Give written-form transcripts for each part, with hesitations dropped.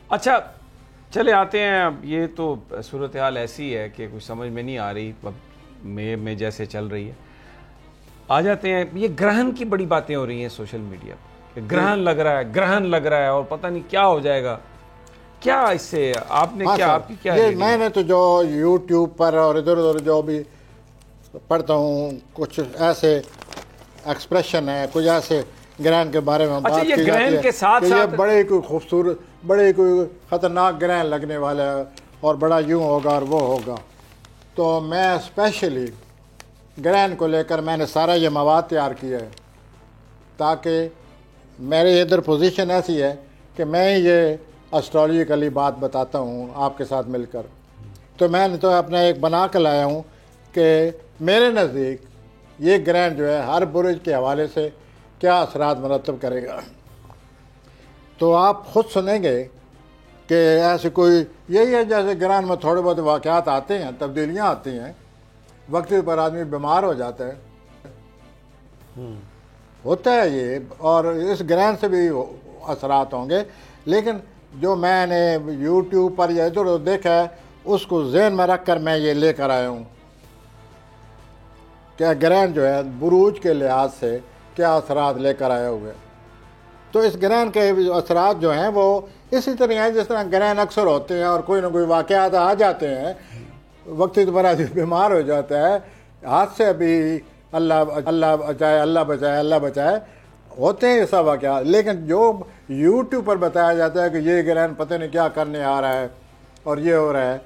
اچھا چلے آتے ہیں. اب یہ تو صورتحال ایسی ہے کہ کچھ سمجھ میں نہیں آ رہی میں جیسے چل رہی ہے. آ جاتے ہیں, یہ گرہن کی بڑی باتیں ہو رہی ہیں سوشل میڈیا پہ, گرہن لگ رہا ہے اور پتہ نہیں کیا ہو جائے گا. کیا اس سے آپ نے کیا, آپ کی کیا یہ میں نے تو جو یوٹیوب پر اور ادھر ادھر جو بھی پڑھتا ہوں, کچھ ایسے ایکسپریشن ہے, کچھ ایسے گرہن کے بارے میں بات کی جاتی ہے کہ یہ بڑے کوئی خوبصورت, بڑے کوئی خطرناک گرہن لگنے والا ہے اور بڑا یوں ہوگا اور وہ ہوگا. تو میں اسپیشلی گرہن کو لے کر میں نے سارا یہ مواد تیار کیا ہے, تاکہ میرے ادھر پوزیشن ایسی ہے کہ میں یہ اسٹرالوجیکلی بات بتاتا ہوں آپ کے ساتھ مل کر. تو میں نے تو اپنا ایک بنا کے لایا ہوں کہ میرے نزدیک یہ گرہن جو ہے ہر برج کے حوالے سے کیا اثرات مرتب کرے گا. تو آپ خود سنیں گے کہ ایسے کوئی یہی ہے جیسے گرہن میں تھوڑے بہت واقعات آتے ہیں, تبدیلیاں آتی ہیں, وقت پر آدمی بیمار ہو جاتا ہے, ہوتا ہے یہ, اور اس گرہن سے بھی اثرات ہوں گے. لیکن جو میں نے یوٹیوب پر یا ادھر دیکھا ہے اس کو ذہن میں رکھ کر میں یہ لے کر آیا ہوں کہ گرہن جو ہے بروج کے لحاظ سے کیا اثرات لے کر آئے ہوئے. تو اس گرہن کے اثرات جو ہیں وہ اسی طرح ہیں جس طرح گرہن اکثر ہوتے ہیں اور کوئی نہ کوئی واقعات آ جاتے ہیں, وقتی پر آدمی بیمار ہو جاتا ہے, ہاتھ سے ابھی اللہ بچائے ہوتے ہیں یہ سب واقعات. لیکن جو یوٹیوب پر بتایا جاتا ہے کہ یہ گرہن پتہ نہیں کیا کرنے آ رہا ہے اور یہ ہو رہا ہے,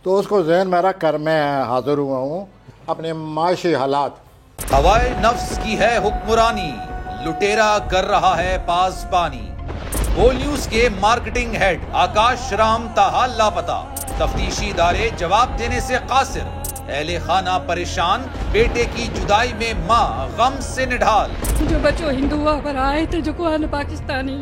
تو اس کو ذہن میں رکھ کر میں حاضر ہوا ہوں اپنے معاشی حالات. ہوائے نفس کی ہے حکمرانی, لٹیرا کر رہا ہے پاسبانی. بول نیوز کے مارکیٹنگ ہیڈ آکاش رام تاحال لاپتہ, تفتیشی ادارے جواب دینے سے قاصر. اہل خانہ پریشان, بیٹے کی جدائی میں ماں غم سے نڈھال. جو بچو ہندو پر آئے تھے جو کو پاکستانی,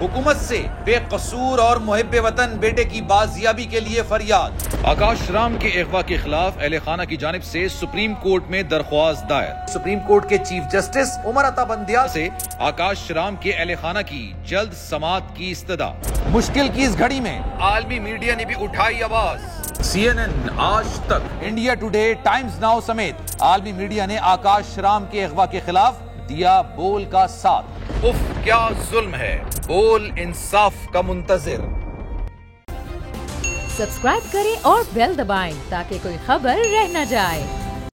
حکومت سے بے قصور اور محب وطن بیٹے کی بازیابی کے لیے فریاد. آکاش رام کے اغوا کے خلاف اہل خانہ کی جانب سے سپریم کورٹ میں درخواست دائر. سپریم کورٹ کے چیف جسٹس عمر عطا بندیا سے آکاش رام کے اہل خانہ کی جلد سماعت کی استدعا. مشکل کی اس گھڑی میں عالمی میڈیا نے بھی اٹھائی آواز. CNN, آج تک, انڈیا ٹوڈے, ٹائمز ناؤ سمیت عالمی میڈیا نے آکاش رام کے اغوا کے خلاف دیا بول کا ساتھ. اف کیا ظلم ہے, بول انصاف کا منتظر. سبسکرائب کریں اور بیل دبائیں تاکہ کوئی خبر رہ نہ جائے.